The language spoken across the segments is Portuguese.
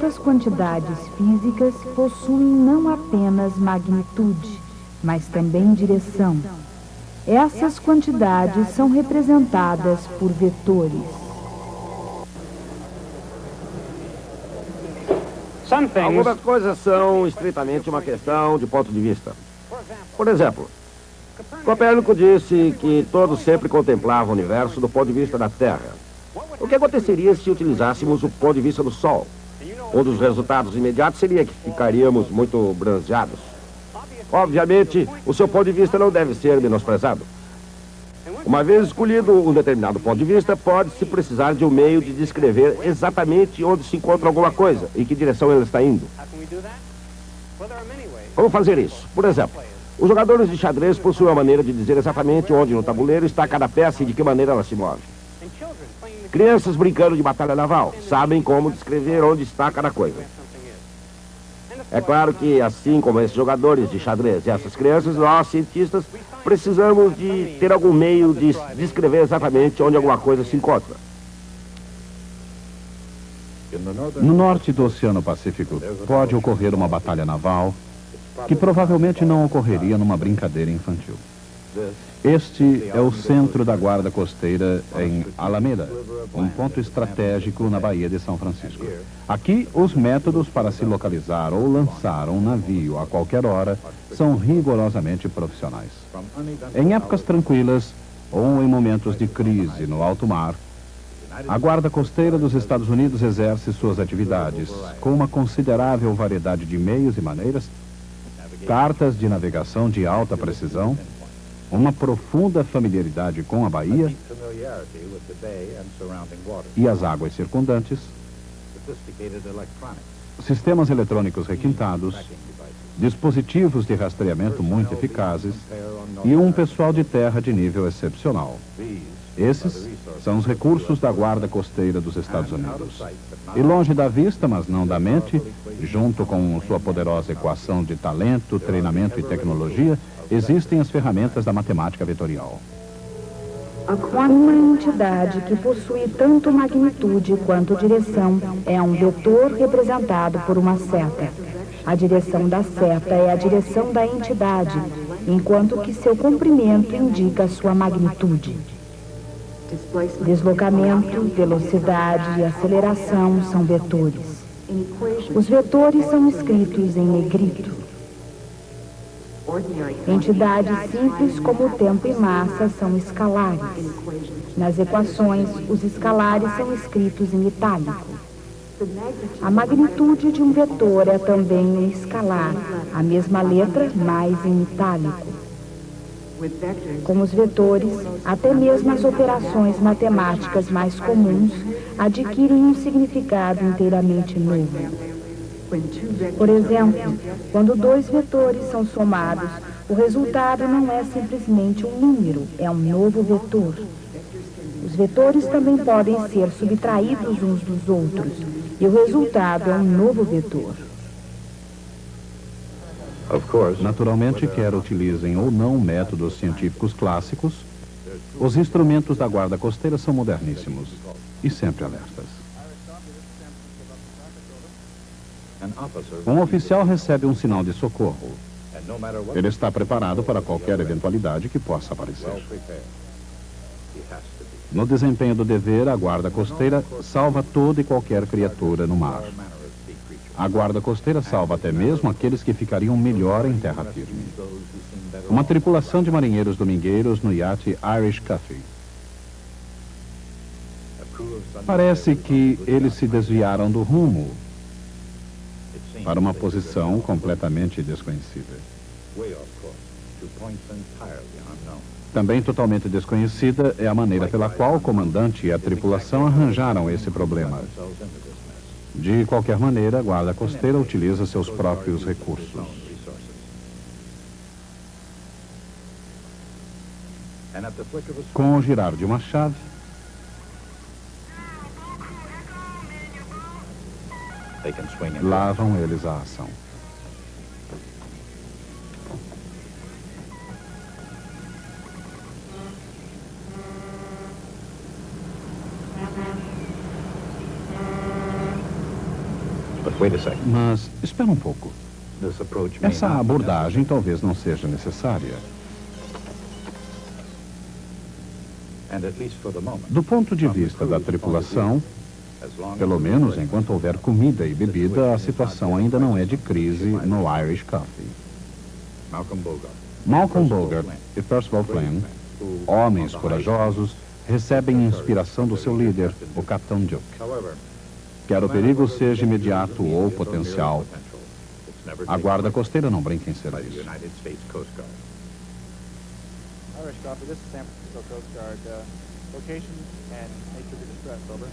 Estas quantidades físicas possuem não apenas magnitude, mas também direção. Essas quantidades são representadas por vetores. Algumas coisas são estritamente uma questão de ponto de vista. Por exemplo, Copérnico disse que todos sempre contemplavam o universo do ponto de vista da Terra. O que aconteceria se utilizássemos o ponto de vista do Sol? Um dos resultados imediatos seria que ficaríamos muito bronzeados. Obviamente, o seu ponto de vista não deve ser menosprezado. Uma vez escolhido um determinado ponto de vista, pode-se precisar de um meio de descrever exatamente onde se encontra alguma coisa e que direção ela está indo. Como fazer isso? Por exemplo, os jogadores de xadrez possuem uma maneira de dizer exatamente onde no tabuleiro está cada peça e de que maneira ela se move. Crianças brincando de batalha naval sabem como descrever onde está cada coisa. É claro que, assim como esses jogadores de xadrez e essas crianças, nós, cientistas, precisamos de ter algum meio de descrever exatamente onde alguma coisa se encontra. No norte do Oceano Pacífico, pode ocorrer uma batalha naval que provavelmente não ocorreria numa brincadeira infantil. Este é o centro da guarda costeira em Alameda, um ponto estratégico na Baía de São Francisco. Aqui, os métodos para se localizar ou lançar um navio a qualquer hora são rigorosamente profissionais. Em épocas tranquilas ou em momentos de crise no alto mar, a Guarda Costeira dos Estados Unidos exerce suas atividades com uma considerável variedade de meios e maneiras, cartas de navegação de alta precisão, uma profunda familiaridade com a baía e as águas circundantes, sistemas eletrônicos requintados, dispositivos de rastreamento muito eficazes e um pessoal de terra de nível excepcional. Esses são os recursos da Guarda Costeira dos Estados Unidos. E longe da vista, mas não da mente, junto com sua poderosa equação de talento, treinamento e tecnologia, existem as ferramentas da matemática vetorial. Uma entidade que possui tanto magnitude quanto direção é um vetor representado por uma seta. A direção da seta é a direção da entidade, enquanto que seu comprimento indica sua magnitude. Deslocamento, velocidade e aceleração são vetores. Os vetores são escritos em negrito. Entidades simples como o tempo e massa são escalares. Nas equações, os escalares são escritos em itálico. A magnitude de um vetor é também um escalar, a mesma letra, mas em itálico. Com os vetores, até mesmo as operações matemáticas mais comuns adquirem um significado inteiramente novo. Por exemplo, quando dois vetores são somados, o resultado não é simplesmente um número, é um novo vetor. Os vetores também podem ser subtraídos uns dos outros, e o resultado é um novo vetor. Naturalmente, quer utilizem ou não métodos científicos clássicos, os instrumentos da Guarda Costeira são moderníssimos e sempre alertas. Um oficial recebe um sinal de socorro. Ele está preparado para qualquer eventualidade que possa aparecer. No desempenho do dever, a Guarda Costeira salva toda e qualquer criatura no mar. A Guarda Costeira salva até mesmo aqueles que ficariam melhor em terra firme. Uma tripulação de marinheiros domingueiros no iate Irish Coffee. Parece que eles se desviaram do rumo para uma posição completamente desconhecida. Também totalmente desconhecida é a maneira pela qual o comandante e a tripulação arranjaram esse problema. De qualquer maneira, a Guarda Costeira utiliza seus próprios recursos. Com o girar de uma chave, lá vão eles à ação. Mas espera um pouco. Essa abordagem talvez não seja necessária. Do ponto de vista da tripulação, pelo menos enquanto houver comida e bebida, a situação ainda não é de crise no Irish Coffee. Malcolm Bogart e Percival Flynn, homens corajosos, recebem inspiração do seu líder, o Capitão Duke. Quer o perigo seja imediato ou potencial, a guarda costeira não brinca em serviço. Irish Coffee, this is San Francisco Coast Guard. Location and nature of your distress, over.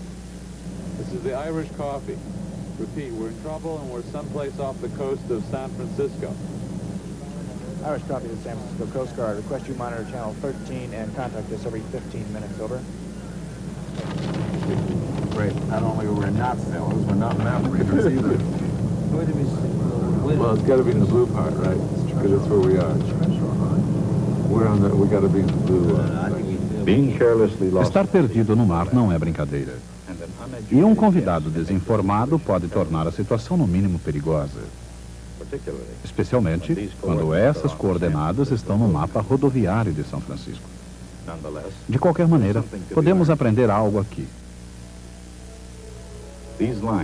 This is the Irish Coffee. Repeat, we're in trouble and we're someplace off the coast of San Francisco. Irish Coffee to San Francisco Coast Guard. Request you monitor channel 13 and contact us every 15 minutes, over. Great. Not only are we not sailors, we're not map readers either. Well, it's got to be in the blue part, right? Because that's where we are. We got to be in the blue. Estar perdido no mar não é brincadeira. E um convidado desinformado pode tornar a situação no mínimo perigosa. Especialmente quando essas coordenadas estão no mapa rodoviário de São Francisco. De qualquer maneira, podemos aprender algo aqui.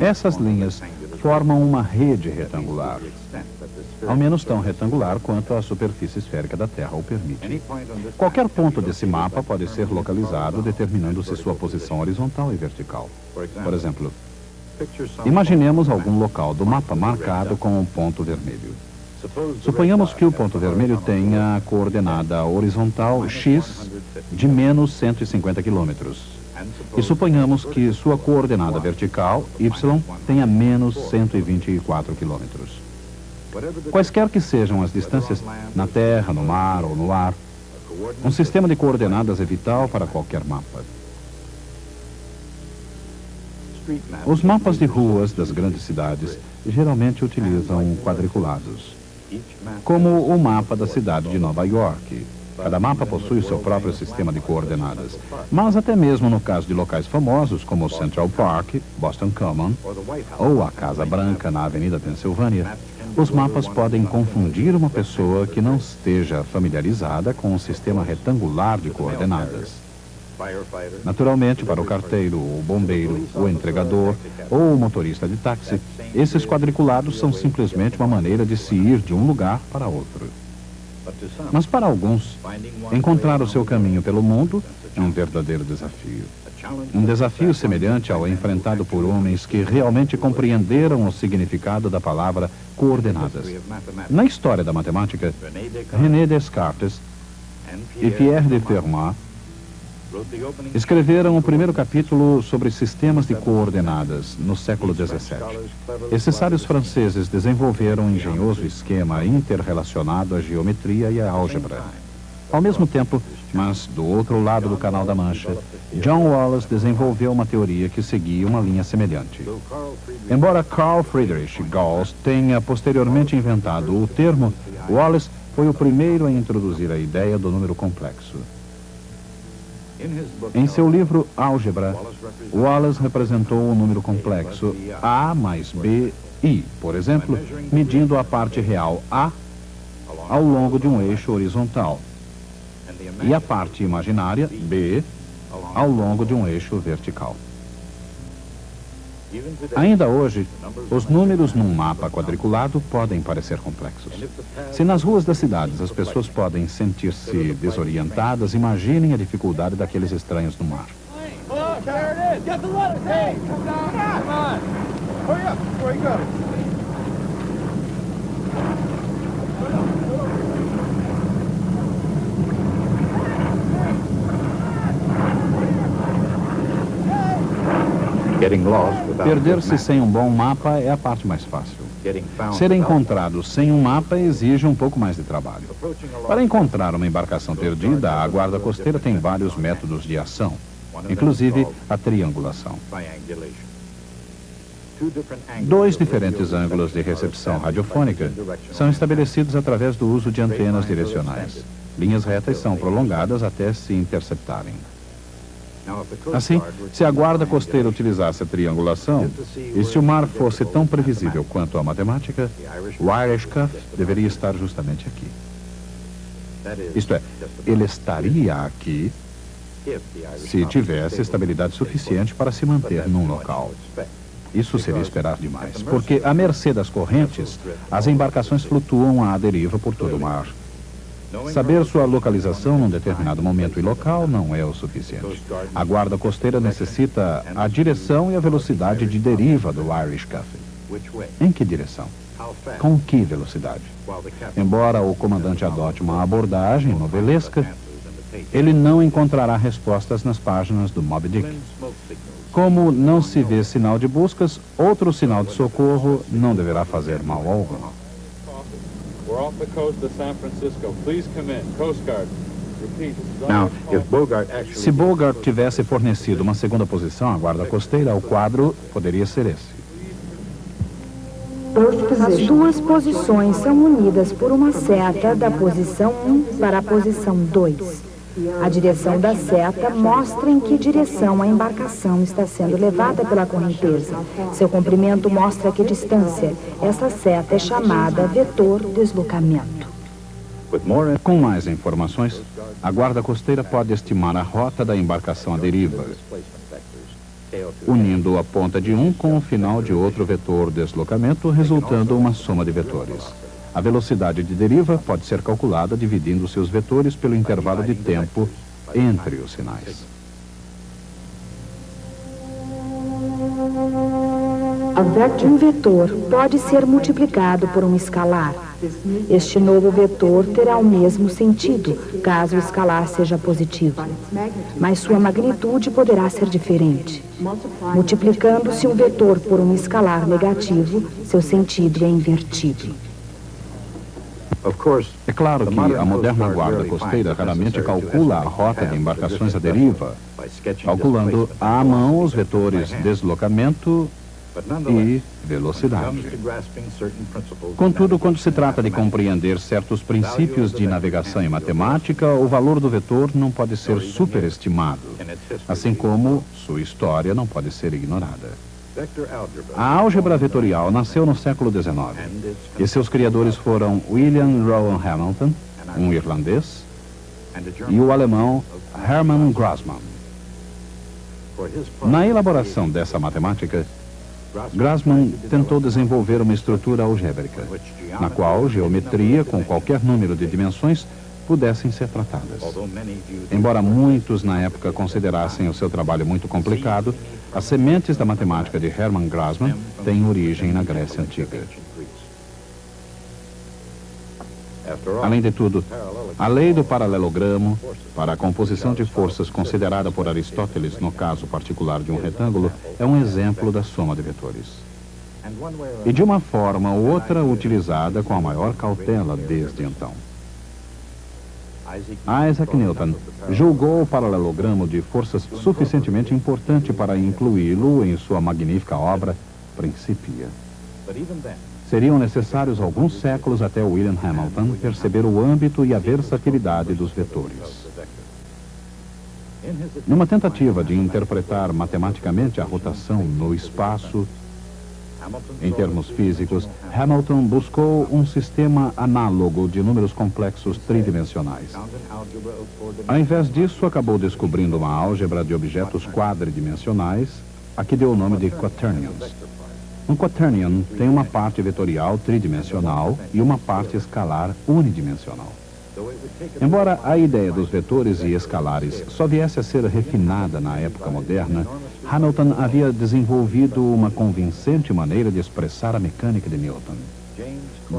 Essas linhas formam uma rede retangular, ao menos tão retangular quanto a superfície esférica da Terra o permite. Qualquer ponto desse mapa pode ser localizado determinando-se sua posição horizontal e vertical. Por exemplo, imaginemos algum local do mapa marcado com um ponto vermelho. Suponhamos que o ponto vermelho tenha a coordenada horizontal x de menos 150 quilômetros. E suponhamos que sua coordenada vertical, y, tenha menos 124 quilômetros. Quaisquer que sejam as distâncias na terra, no mar ou no ar, um sistema de coordenadas é vital para qualquer mapa. Os mapas de ruas das grandes cidades geralmente utilizam quadriculados, como o mapa da cidade de Nova York. Cada mapa possui o seu próprio sistema de coordenadas. Mas até mesmo no caso de locais famosos como Central Park, Boston Common, ou a Casa Branca na Avenida Pensilvânia, os mapas podem confundir uma pessoa que não esteja familiarizada com um sistema retangular de coordenadas. Naturalmente, para o carteiro, o bombeiro, o entregador ou o motorista de táxi, esses quadriculados são simplesmente uma maneira de se ir de um lugar para outro. Mas para alguns, encontrar o seu caminho pelo mundo é um verdadeiro desafio. Um desafio semelhante ao enfrentado por homens que realmente compreenderam o significado da palavra coordenadas. Na história da matemática, René Descartes e Pierre de Fermat escreveram o primeiro capítulo sobre sistemas de coordenadas no século XVII. Esses sábios franceses desenvolveram um engenhoso esquema interrelacionado à geometria e à álgebra. Ao mesmo tempo, mas do outro lado do Canal da Mancha, John Wallis desenvolveu uma teoria que seguia uma linha semelhante. Embora Carl Friedrich Gauss tenha posteriormente inventado o termo, Wallis foi o primeiro a introduzir a ideia do número complexo. Em seu livro Álgebra, Wallis representou o número complexo A mais B, I, por exemplo, medindo a parte real A ao longo de um eixo horizontal e a parte imaginária, B, ao longo de um eixo vertical. Ainda hoje, os números num mapa quadriculado podem parecer complexos. Se nas ruas das cidades as pessoas podem sentir-se desorientadas, imaginem a dificuldade daqueles estranhos no mar. Perder-se sem um bom mapa é a parte mais fácil. Ser encontrado sem um mapa exige um pouco mais de trabalho. Para encontrar uma embarcação perdida, a guarda costeira tem vários métodos de ação, inclusive a triangulação. 2 diferentes ângulos de recepção radiofônica são estabelecidos através do uso de antenas direcionais. Linhas retas são prolongadas até se interceptarem. Assim, se a guarda costeira utilizasse a triangulação, e se o mar fosse tão previsível quanto a matemática, o Irish Cuff deveria estar justamente aqui. Isto é, ele estaria aqui se tivesse estabilidade suficiente para se manter num local. Isso seria esperar demais, porque, à mercê das correntes, as embarcações flutuam à deriva por todo o mar. Saber sua localização num determinado momento e local não é o suficiente. A guarda costeira necessita a direção e a velocidade de deriva do Irish Cuff. Em que direção? Com que velocidade? Embora o comandante adote uma abordagem novelesca, ele não encontrará respostas nas páginas do Moby Dick. Como não se vê sinal de buscas, outro sinal de socorro não deverá fazer mal algum. We're off the coast of San Francisco. Please come in. Coast Guard. Repeat. Se Bogart tivesse fornecido uma segunda posição à guarda costeira, o quadro poderia ser esse. As duas posições são unidas por uma seta da posição 1 para a posição 2. A direção da seta mostra em que direção a embarcação está sendo levada pela correnteza. Seu comprimento mostra que distância. Essa seta é chamada vetor deslocamento. Com mais informações, a guarda costeira pode estimar a rota da embarcação à deriva, unindo a ponta de um com o final de outro vetor deslocamento, resultando uma soma de vetores. A velocidade de deriva pode ser calculada dividindo seus vetores pelo intervalo de tempo entre os sinais. Um vetor pode ser multiplicado por um escalar. Este novo vetor terá o mesmo sentido, caso o escalar seja positivo. Mas sua magnitude poderá ser diferente. Multiplicando-se um vetor por um escalar negativo, seu sentido é invertido. É claro que a moderna guarda costeira raramente calcula a rota de embarcações à deriva, calculando à mão os vetores deslocamento e velocidade. Contudo, quando se trata de compreender certos princípios de navegação e matemática, o valor do vetor não pode ser superestimado, assim como sua história não pode ser ignorada. A álgebra vetorial nasceu no século XIX e seus criadores foram William Rowan Hamilton, um irlandês, e o alemão Hermann Grassmann. Na elaboração dessa matemática, Grassmann tentou desenvolver uma estrutura algébrica, na qual geometria com qualquer número de dimensões pudessem ser tratadas. Embora muitos na época considerassem o seu trabalho muito complicado, as sementes da matemática de Hermann Grassmann têm origem na Grécia Antiga. Além de tudo, a lei do paralelogramo, para a composição de forças considerada por Aristóteles no caso particular de um retângulo, é um exemplo da soma de vetores. E de uma forma ou outra utilizada com a maior cautela desde então. Isaac Newton julgou o paralelogramo de forças suficientemente importante para incluí-lo em sua magnífica obra Principia. Seriam necessários alguns séculos até William Hamilton perceber o âmbito e a versatilidade dos vetores. Numa tentativa de interpretar matematicamente a rotação no espaço, em termos físicos, Hamilton buscou um sistema análogo de números complexos tridimensionais. Ao invés disso, acabou descobrindo uma álgebra de objetos quadridimensionais, a que deu o nome de quaternions. Um quaternion tem uma parte vetorial tridimensional e uma parte escalar unidimensional. Embora a ideia dos vetores e escalares só viesse a ser refinada na época moderna, Hamilton havia desenvolvido uma convincente maneira de expressar a mecânica de Newton.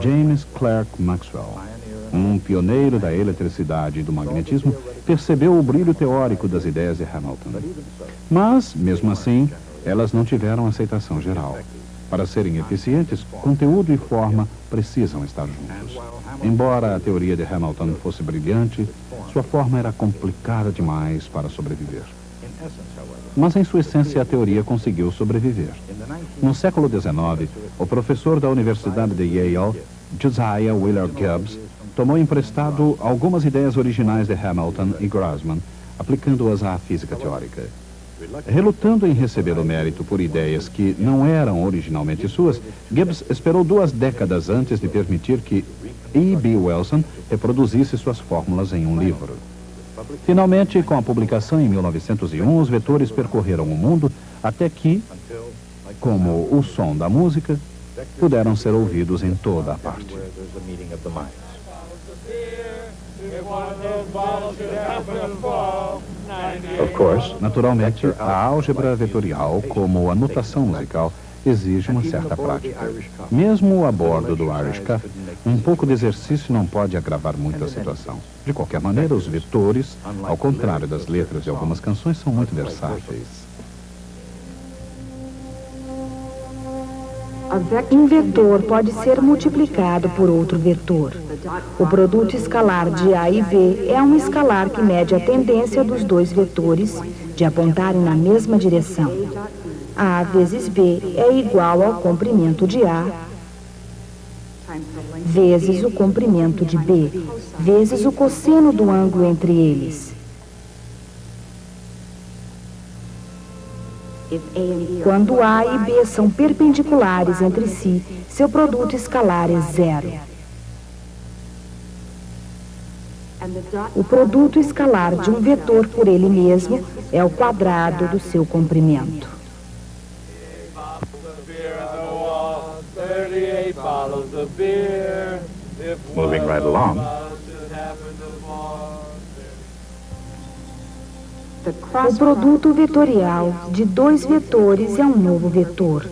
James Clerk Maxwell, um pioneiro da eletricidade e do magnetismo, percebeu o brilho teórico das ideias de Hamilton. Mas, mesmo assim, elas não tiveram aceitação geral. Para serem eficientes, conteúdo e forma precisam estar juntos. Embora a teoria de Hamilton fosse brilhante, sua forma era complicada demais para sobreviver. Mas, em sua essência, a teoria conseguiu sobreviver. No século XIX, o professor da Universidade de Yale, Josiah Wheeler Gibbs, tomou emprestado algumas ideias originais de Hamilton e Grassmann, aplicando-as à física teórica. Relutando em receber o mérito por ideias que não eram originalmente suas, Gibbs esperou 2 décadas antes de permitir que E.B. Wilson reproduzisse suas fórmulas em um livro. Finalmente, com a publicação em 1901, os vetores percorreram o mundo até que, como o som da música, puderam ser ouvidos em toda a parte. Naturalmente, a álgebra vetorial, como a notação musical, exige uma certa prática. Mesmo a bordo do Irish Cuff, um pouco de exercício não pode agravar muito a situação. De qualquer maneira, os vetores, ao contrário das letras de algumas canções, são muito versáteis. Um vetor pode ser multiplicado por outro vetor. O produto escalar de A e B é um escalar que mede a tendência dos 2 vetores de apontarem na mesma direção. A vezes B é igual ao comprimento de A vezes o comprimento de B, vezes o cosseno do ângulo entre eles. Quando A e B são perpendiculares entre si, seu produto escalar é 0. O produto escalar de um vetor por ele mesmo é o quadrado do seu comprimento. Moving right along. O produto vetorial de 2 vetores é um novo vetor,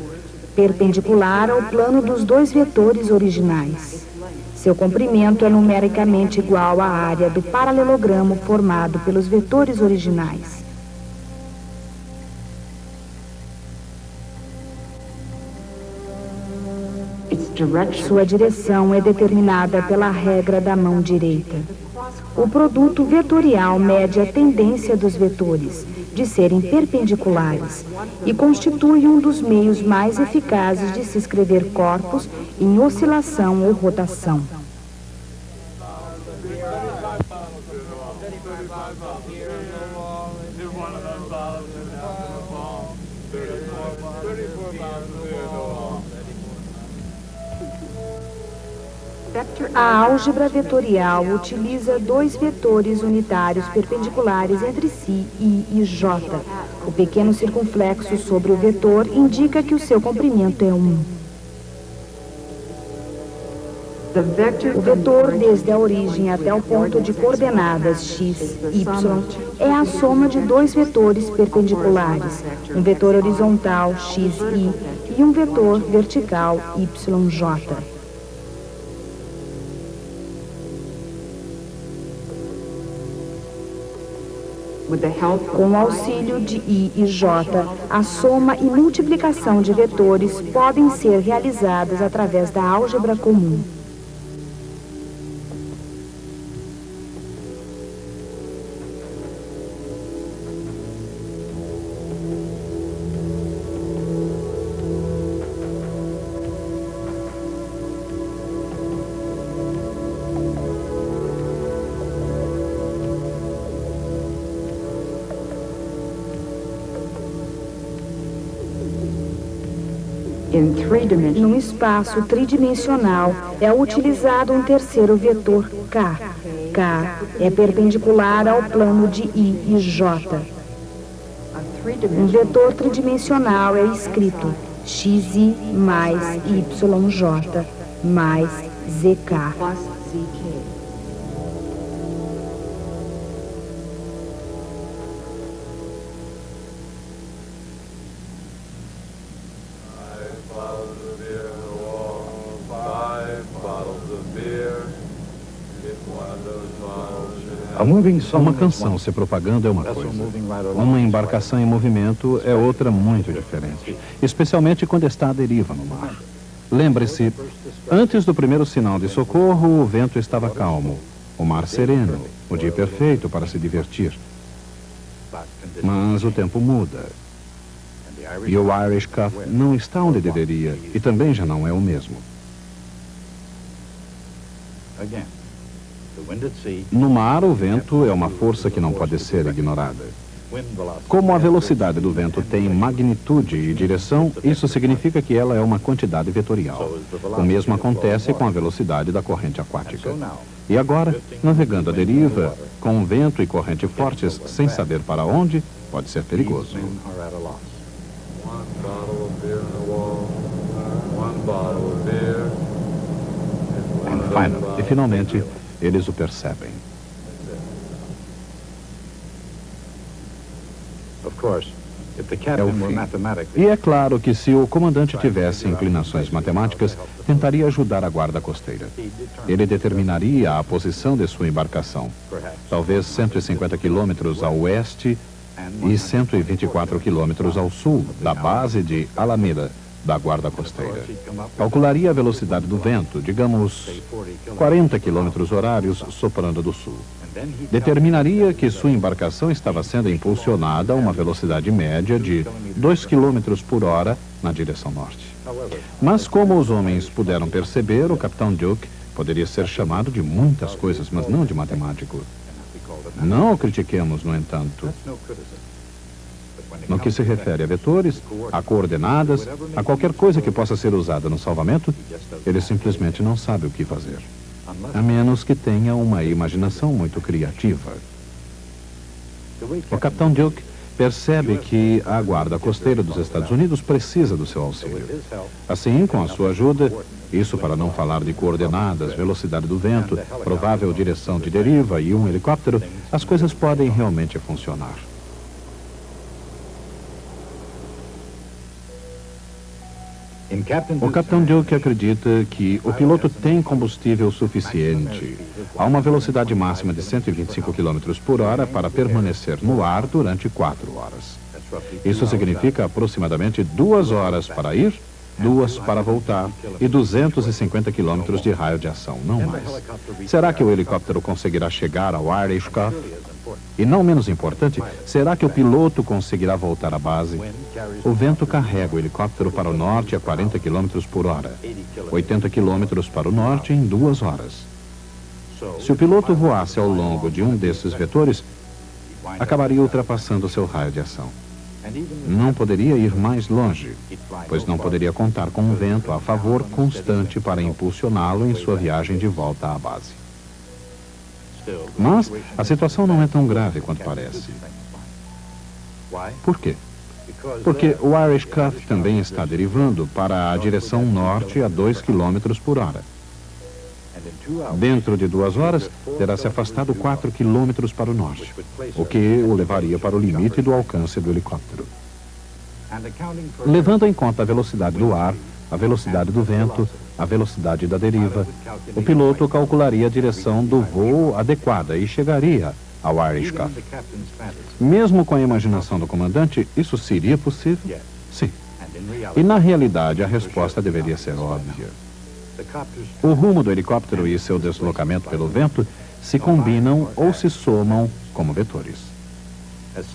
perpendicular ao plano dos 2 vetores originais. Seu comprimento é numericamente igual à área do paralelogramo formado pelos vetores originais. Sua direção é determinada pela regra da mão direita. O produto vetorial mede a tendência dos vetores de serem perpendiculares e constitui um dos meios mais eficazes de se escrever corpos em oscilação ou rotação. A álgebra vetorial utiliza 2 vetores unitários perpendiculares entre si, I e J. O pequeno circunflexo sobre o vetor indica que o seu comprimento é 1. O vetor desde a origem até o ponto de coordenadas x, y é a soma de 2 vetores perpendiculares, um vetor horizontal x, y e um vetor vertical y, j. Com o auxílio de I e J, a soma e multiplicação de vetores podem ser realizadas através da álgebra comum. Num espaço tridimensional, é utilizado um terceiro vetor K. K é perpendicular ao plano de I e J. Um vetor tridimensional é escrito xi mais yj mais zk. Uma canção se propagando é uma coisa. Uma embarcação em movimento é outra muito diferente, especialmente quando está à deriva no mar. Lembre-se, antes do primeiro sinal de socorro, o vento estava calmo, o mar sereno, o dia perfeito para se divertir. Mas o tempo muda. E o Irish Cuff não está onde deveria e também já não é o mesmo. No mar, o vento é uma força que não pode ser ignorada. Como a velocidade do vento tem magnitude e direção, isso significa que ela é uma quantidade vetorial. O mesmo acontece com a velocidade da corrente aquática. E agora, navegando à deriva, com vento e corrente fortes, sem saber para onde, pode ser perigoso. E finalmente, eles o percebem. É o fim. E é claro que se o comandante tivesse inclinações matemáticas, tentaria ajudar a guarda costeira. Ele determinaria a posição de sua embarcação, talvez 150 quilômetros a oeste e 124 quilômetros ao sul da base de Alameda, da guarda costeira. Calcularia a velocidade do vento, digamos 40 quilômetros horários soprando do sul. Determinaria que sua embarcação estava sendo impulsionada a uma velocidade média de 2 quilômetros por hora na direção norte. Mas como os homens puderam perceber, o capitão Duke poderia ser chamado de muitas coisas, mas não de matemático. Não o critiquemos, no entanto. No que se refere a vetores, a coordenadas, a qualquer coisa que possa ser usada no salvamento, ele simplesmente não sabe o que fazer. A menos que tenha uma imaginação muito criativa. O capitão Duke percebe que a guarda costeira dos Estados Unidos precisa do seu auxílio. Assim, com a sua ajuda, isso para não falar de coordenadas, velocidade do vento, provável direção de deriva e um helicóptero, as coisas podem realmente funcionar. O capitão Duke acredita que o piloto tem combustível suficiente a uma velocidade máxima de 125 km por hora para permanecer no ar durante 4 horas. Isso significa aproximadamente 2 horas para ir, 2 para voltar e 250 km de raio de ação, não mais. Será que o helicóptero conseguirá chegar ao Irish Cuff? E não menos importante, será que o piloto conseguirá voltar à base? O vento carrega o helicóptero para o norte a 40 km por hora, 80 km para o norte em 2 horas. Se o piloto voasse ao longo de um desses vetores, acabaria ultrapassando seu raio de ação. Não poderia ir mais longe, pois não poderia contar com um vento a favor constante para impulsioná-lo em sua viagem de volta à base. Mas a situação não é tão grave quanto parece. Por quê? Porque o Irish Cuff também está derivando para a direção norte a 2 km por hora. Dentro de 2 horas, terá se afastado 4 km para o norte, o que o levaria para o limite do alcance do helicóptero. Levando em conta a velocidade do ar, a velocidade do vento, a velocidade da deriva, o piloto calcularia a direção do voo adequada e chegaria ao Irish Cuff. Mesmo com a imaginação do comandante, isso seria possível? Sim. E na realidade, a resposta deveria ser óbvia. O rumo do helicóptero e seu deslocamento pelo vento se combinam ou se somam como vetores.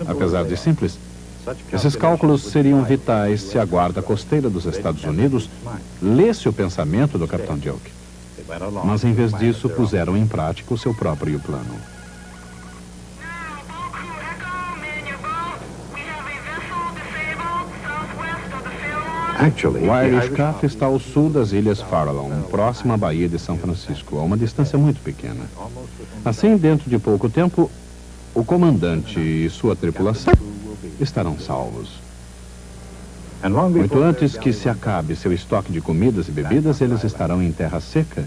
Apesar de simples, esses cálculos seriam vitais se a guarda costeira dos Estados Unidos lesse o pensamento do capitão Duke. Mas em vez disso, puseram em prática o seu próprio plano. O Irish Cuff está ao sul das Ilhas Farallon, próxima à Baía de São Francisco, a uma distância muito pequena. Assim, dentro de pouco tempo, o comandante e sua tripulação estarão salvos. Muito antes que se acabe seu estoque de comidas e bebidas, eles estarão em terra seca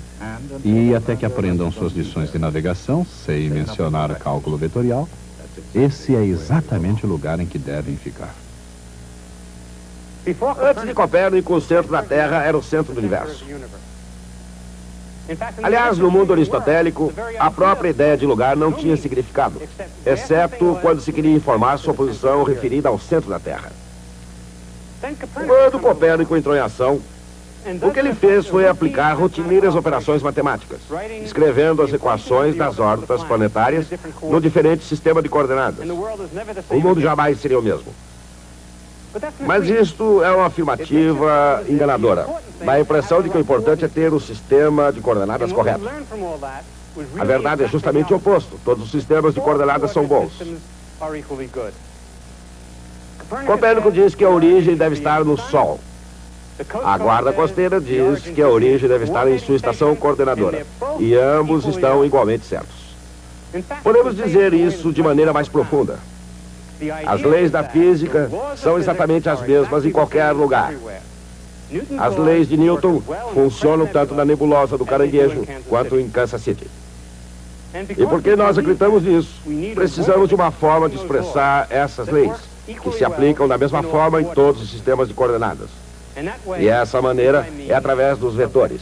e até que aprendam suas lições de navegação, sem mencionar cálculo vetorial, esse é exatamente o lugar em que devem ficar. Antes de Copérnico, o centro da Terra era o centro do universo. Aliás, no mundo aristotélico, a própria ideia de lugar não tinha significado, exceto quando se queria informar sua posição referida ao centro da Terra. Quando Copérnico entrou em ação, o que ele fez foi aplicar rotineiras operações matemáticas, escrevendo as equações das órbitas planetárias no diferente sistema de coordenadas. O mundo jamais seria o mesmo. Mas isto é uma afirmativa enganadora. Dá a impressão de que o importante é ter o sistema de coordenadas correto. A verdade é justamente o oposto. Todos os sistemas de coordenadas são bons. Copérnico diz que a origem deve estar no Sol. A guarda costeira diz que a origem deve estar em sua estação coordenadora. E ambos estão igualmente certos. Podemos dizer isso de maneira mais profunda. As leis da física são exatamente as mesmas em qualquer lugar. As leis de Newton funcionam tanto na nebulosa do Caranguejo quanto em Kansas City. E porque nós acreditamos nisso, precisamos de uma forma de expressar essas leis, que se aplicam da mesma forma em todos os sistemas de coordenadas. E essa maneira é através dos vetores.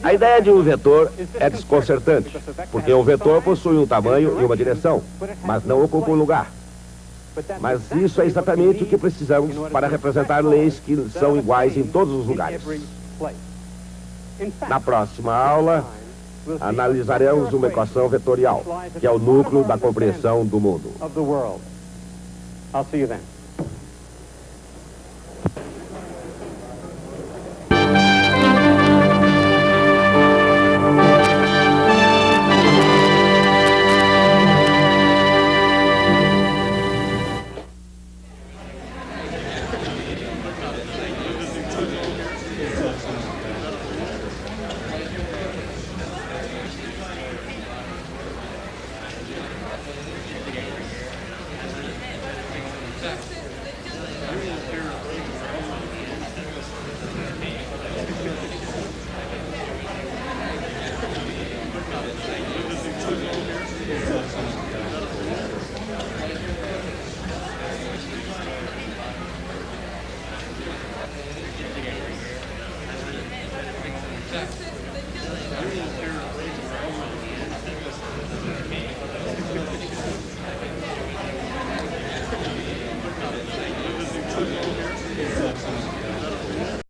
A ideia de um vetor é desconcertante, porque um vetor possui um tamanho e uma direção, mas não ocupa um lugar. Mas isso é exatamente o que precisamos para representar leis que são iguais em todos os lugares. Na próxima aula, analisaremos uma equação vetorial, que é o núcleo da compreensão do mundo. I'll see you then.